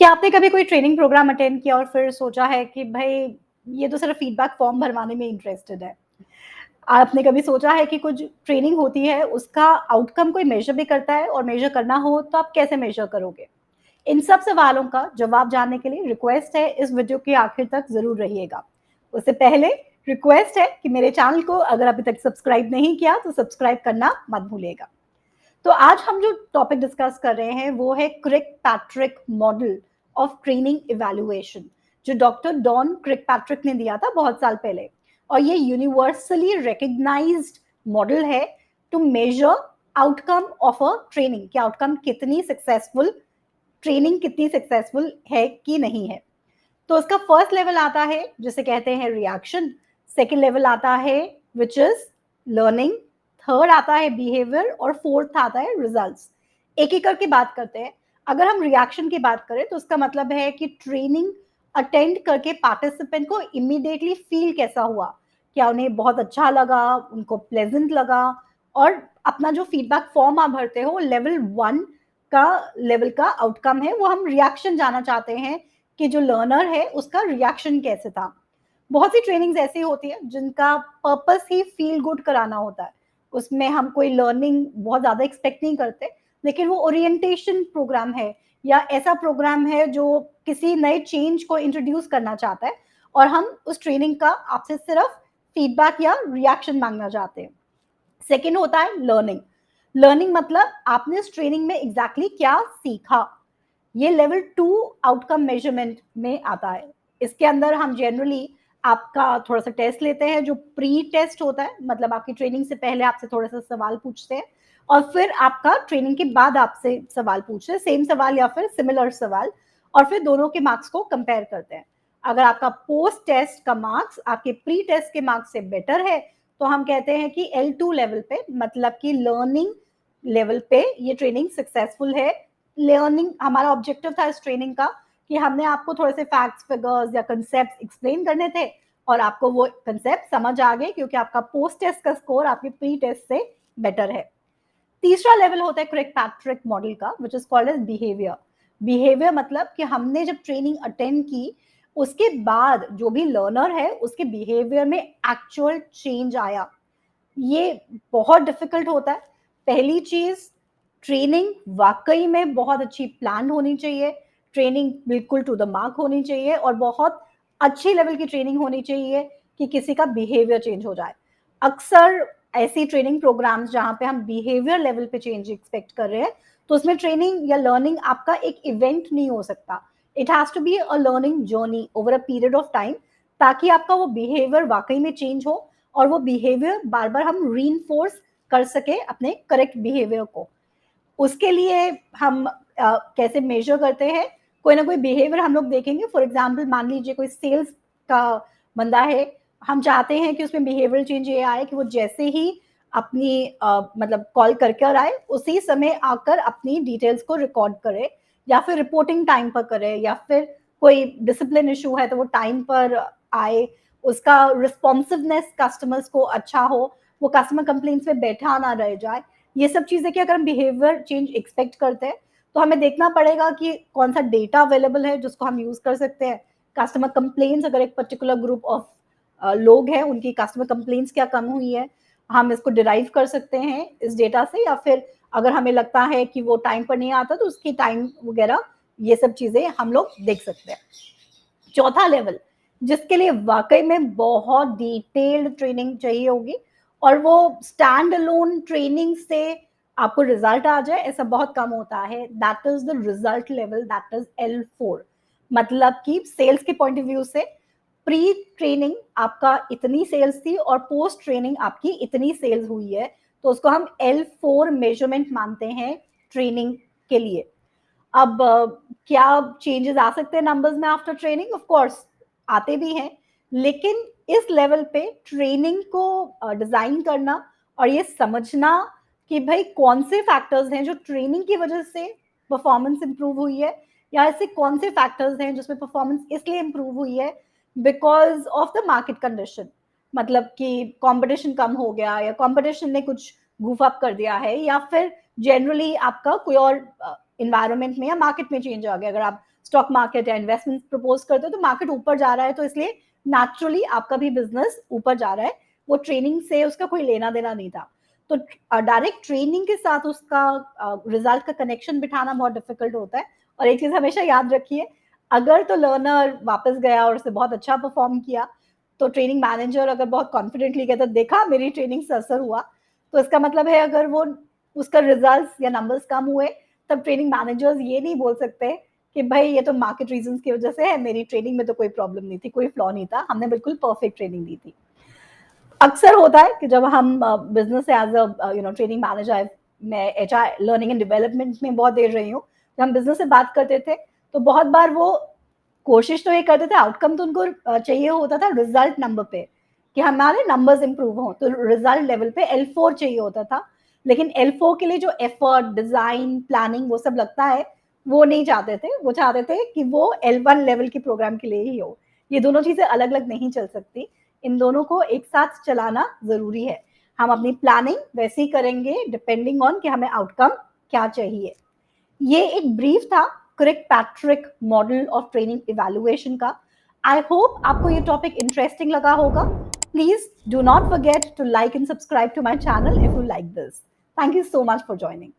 क्या आपने कभी कोई ट्रेनिंग प्रोग्राम अटेंड किया और फिर सोचा है कि भई ये तो सिर्फ़ फीडबैक फॉर्म भरवाने में इंटरेस्टेड है? आपने कभी सोचा है कि कुछ ट्रेनिंग होती है उसका आउटकम कोई मेज़र भी करता है और मेज़र करना हो तो आप कैसे मेज़र करोगे? इन सब सवालों का जवाब जानने के लिए रिक्वेस्ट है इस वीडियो के आखिर तक ज़रूर रहिएगा। उससे पहले रिक्वेस्ट है कि मेरे चैनल को अगर अभी तक सब्सक्राइब नहीं किया तो सब्सक्राइब करना मत भूलिएगा। तो आज हम जो टॉपिक डिस्कस कर रहे हैं वो है Kirkpatrick model of training evaluation जो डॉक्टर डॉन क्रिकपैट्रिक ने दिया था बहुत साल पहले और ये यूनिवर्सली रिकग्नाइज्ड मॉडल है to measure outcome of a training कि आउटकम कितनी सक्सेसफुल ट्रेनिंग कितनी सक्सेसफुल है कि नहीं है। तो उसका फर्स्ट लेवल आता है जिसे कहते हैं रिएक्शन, सेकंड लेवल आता है व्हिच इज लर्निंग, थर्ड आता है बिहेवियर और फोर्थ आता है रिजल्ट्स। एक एक करके बात करते हैं। अगर हम रिएक्शन की बात करें तो उसका मतलब है कि ट्रेनिंग अटेंड करके पार्टिसिपेंट को इमीडिएटली फील कैसा हुआ, क्या उन्हें बहुत अच्छा लगा, उनको प्लेजेंट लगा। और अपना जो फीडबैक फॉर्म आप भरते हो लेवल 1 का लेवल का आउटकम है वो हम रिएक्शन जाना चाहते हैं कि जो लर्नर है उसका रिएक्शन कैसे था। बहुत सी ट्रेनिंग्स ऐसी होती है जिनका पर्पस ही फील गुड कराना होता है। उसमें हम कोई लर्निंग बहुत ज़्यादा एक्सपेक्ट नहीं करते, लेकिन वो ओरिएंटेशन प्रोग्राम है या ऐसा प्रोग्राम है जो किसी नए चेंज को इंट्रोड्यूस करना चाहता है और हम उस ट्रेनिंग का आपसे सिर्फ फीडबैक या रिएक्शन मांगना चाहते हैं। सेकेंड होता है लर्निंग। लर्निंग मतलब आपने इस ट्रेनिंग में एग्जैक्टली क्या सीखा। ये लेवल 2 आउटकम मेजरमेंट में आता है। इसके अंदर हम जनरली आपका थोड़ा-सा टेस्ट लेते हैं जो प्री टेस्ट होता है, मतलब आपकी ट्रेनिंग से पहले आपसे थोड़ा-सा सवाल पूछते हैं और फिर आपका ट्रेनिंग के बाद आपसे सवाल पूछते हैं, सेम सवाल या फिर सिमिलर सवाल और फिर दोनों के मार्क्स को कंपेयर करते हैं। अगर आपका पोस्ट टेस्ट का मार्क्स आपके प्री टेस्ट के मार्क्स से बेटर है, तो हम कहते हैं कि L2 लेवल पे मतलब कि लर्निंग लेवल पे ये ट्रेनिंग सक्सेसफुल है। लर्निंग हमारा ऑब्जेक्टिव था इस ट्रेनिंग का कि हमने आपको थोड़े से फैक्ट्स, फिगर्स या कंसेप्ट एक्सप्लेन करने थे और आपको वो कंसेप्ट समझ आ गए क्योंकि आपका पोस्ट टेस्ट का स्कोर आपके प्री टेस्ट से बेटर है। तीसरा लेवल होता है क्रिकपैट्रिक मॉडल का which is called as behaviour. Behaviour मतलब कि हमने जब ट्रेनिंग अटेंड की उसके बाद जो भी लर्नर है उसके बिहेवियर में एक्चुअल चेंज आया। ये बहुत डिफिकल्ट होता है। पहली चीज, ट्रेनिंग वाकई में बहुत अच्छी प्लान होनी चाहिए, ट्रेनिंग बिल्कुल टू द मार्क होनी चाहिए और बहुत अच्छी लेवल की ट्रेनिंग होनी चाहिए कि किसी का बिहेवियर चेंज हो जाए। अक्सर ऐसी ट्रेनिंग प्रोग्राम्स जहाँ पे हम बिहेवियर लेवल पे चेंज एक्सपेक्ट कर रहे हैं, तो उसमें ट्रेनिंग या लर्निंग आपका एक इवेंट नहीं हो सकता। It has to be a learning journey over a period of time ताकि आपका वो बिहेवियर वाकई में चेंज हो और वो बिहेवियर बार-बार हम रीइंफोर्स कर सके अपने करेक्ट बिहेवियर को। उसके लिए हम कैसे मेजर करते हैं, कोई ना कोई बिहेवियर हम लोग देखेंगे। फॉर एग्जांपल मान लीजिए कोई सेल्स का बंदा है, हम चाहते हैं कि उसमें बिहेवियर चेंज ये आए कि वो जैसे ही अपनी मतलब कॉल कर कर आए, उसी समय आकर अपनी डिटेल्स को रिकॉर्ड करे या फिर रिपोर्टिंग टाइम पर करे या फिर कोई डिसिप्लिन इश्यू है तो वो टाइम पर आए, उसका रिस्पॉन्सिवनेस कस्टमर्स को अच्छा हो, वो कस्टमर कंप्लेंट्स में बैठा ना रह जाए। ये सब चीज़ें कि अगर हम बिहेवियर चेंज एक्सपेक्ट करते हैं, तो हमें देखना पड़ेगा कि कौन-सा डेटा अवेलेबल है जिसको हम यूज़ कर सकते हैं। कस्टमर कंप्लेंट्स अगर एक पर्टिकुलर ग्रुप ऑफ लोग हैं, उनकी कस्टमर कंप्लेंट्स क्या कम हुई है, हम इसको डिराइव कर सकते हैं इस डेटा से या फिर अगर हमें लगता है कि वो टाइम पर नहीं आता तो उसकी टाइम वगैरह ये सब चीज़ें हम लोग देख सकते हैं। चौथा लेवल जिसके लिए वाकई में बहुत डिटेल्ड ट्रेनिंग चाहिए होगी और वो स्टैंड अलोन ट्रेनिंग से आपको रिजल्ट आ जाए ऐसा बहुत कम होता है। That is the result level, that is L4। मतलब कि सेल्स के पॉइंट ऑफ व्यू से प्री ट्रेनिंग आपका इतनी सेल्स थी और पोस्ट ट्रेनिंग आपकी इतनी सेल्स हुई है, तो उसको हम L4 मेजरमेंट मानते हैं ट्रेनिंग के लिए। अब क्या चेंजेस आ सकते हैं नंबर्स में आफ्टर ट्रेनिंग? ऑफ कोर्स आते भी हैं, लेकिन इस लेवल पे ट्रेनिंग को डिज़ाइन करना और ये समझना कि भाई कौन से फैक्टर्स हैं जो ट्रेनिंग की वजह से परफॉर्मेंस इंप्रूव हुई है या ऐसे कौन से फैक्टर्स हैं जिसमें परफॉर्मेंस इसलिए इंप्रूव हुई है because of the market condition. मतलब कि कंपटीशन कम हो गया या कंपटीशन ने कुछ गूफ अप कर दिया है या फिर जनरली आपका कोई और इन्वायरमेंट में या मार्केट में चेंज आ गया। अगर आप स्टॉक मार्केट या इन्वेस्टमेंट प्रपोज करते हो तो मार्केट ऊपर जा रहा है, तो इसलिए नेचुरली आपका भी बिजनेस ऊपर जा रहा है, वो ट्रेनिंग से उसका कोई लेना देना नहीं था। तो डायरेक्ट ट्रेनिंग के साथ उसका रिजल्ट का कनेक्शन बिठाना बहुत डिफिकल्ट होता है। और एक चीज हमेशा याद रखिए, अगर तो लर्नर वापस गया और उसने बहुत अच्छा परफॉर्म किया, तो ट्रेनिंग मैनेजर अगर बहुत कॉन्फिडेंटली कहता देखा मेरी ट्रेनिंग से असर हुआ, तो इसका मतलब है अगर वो उसका रिजल्ट्स या नंबर्स कम हुए, तब ट्रेनिंग मैनेजर्स ये नहीं बोल सकते कि भाई ये तो मार्केट रीजंस की वजह से है, मेरी ट्रेनिंग में तो कोई प्रॉब्लम नहीं थी, कोई फ्लॉ नहीं था, हमने बिल्कुल परफेक्ट ट्रेनिंग दी थी। अक्सर होता है कि जब हम business as a training manager, मैं एचआर लर्निंग एंड डेवलपमेंट में बहुत देर रही हूँ, जब हम बिजनेस से बात करते थे तो बहुत बार वो कोशिश तो ये करते थे, आउटकम तो उनको चाहिए होता था रिजल्ट नंबर पे, कि हमारे नंबर्स इंप्रूव हों, तो रिजल्ट लेवल पे L4 चाहिए होता था। लेकिन L4 के लिए जो एफर्ट, डिजाइन, प्लानिंग वो सब लगता है, वो नहीं चाहते थे। वो चाहते थे कि वो L1 लेवल की प्रोग्राम के लिए ही हो। ये दोनों चीजें अलग अलग नहीं चल सकती, इन दोनों को एक साथ चलाना जरूरी है। हम अपनी प्लानिंग वैसे ही करेंगे डिपेंडिंग ऑन कि हमें आउटकम क्या चाहिए। ये एक ब्रीफ था Kirkpatrick model of training evaluation का। आई होप आपको ये टॉपिक इंटरेस्टिंग लगा होगा। Please do not forget to like and subscribe to my channel if you like this. Thank you so much for joining.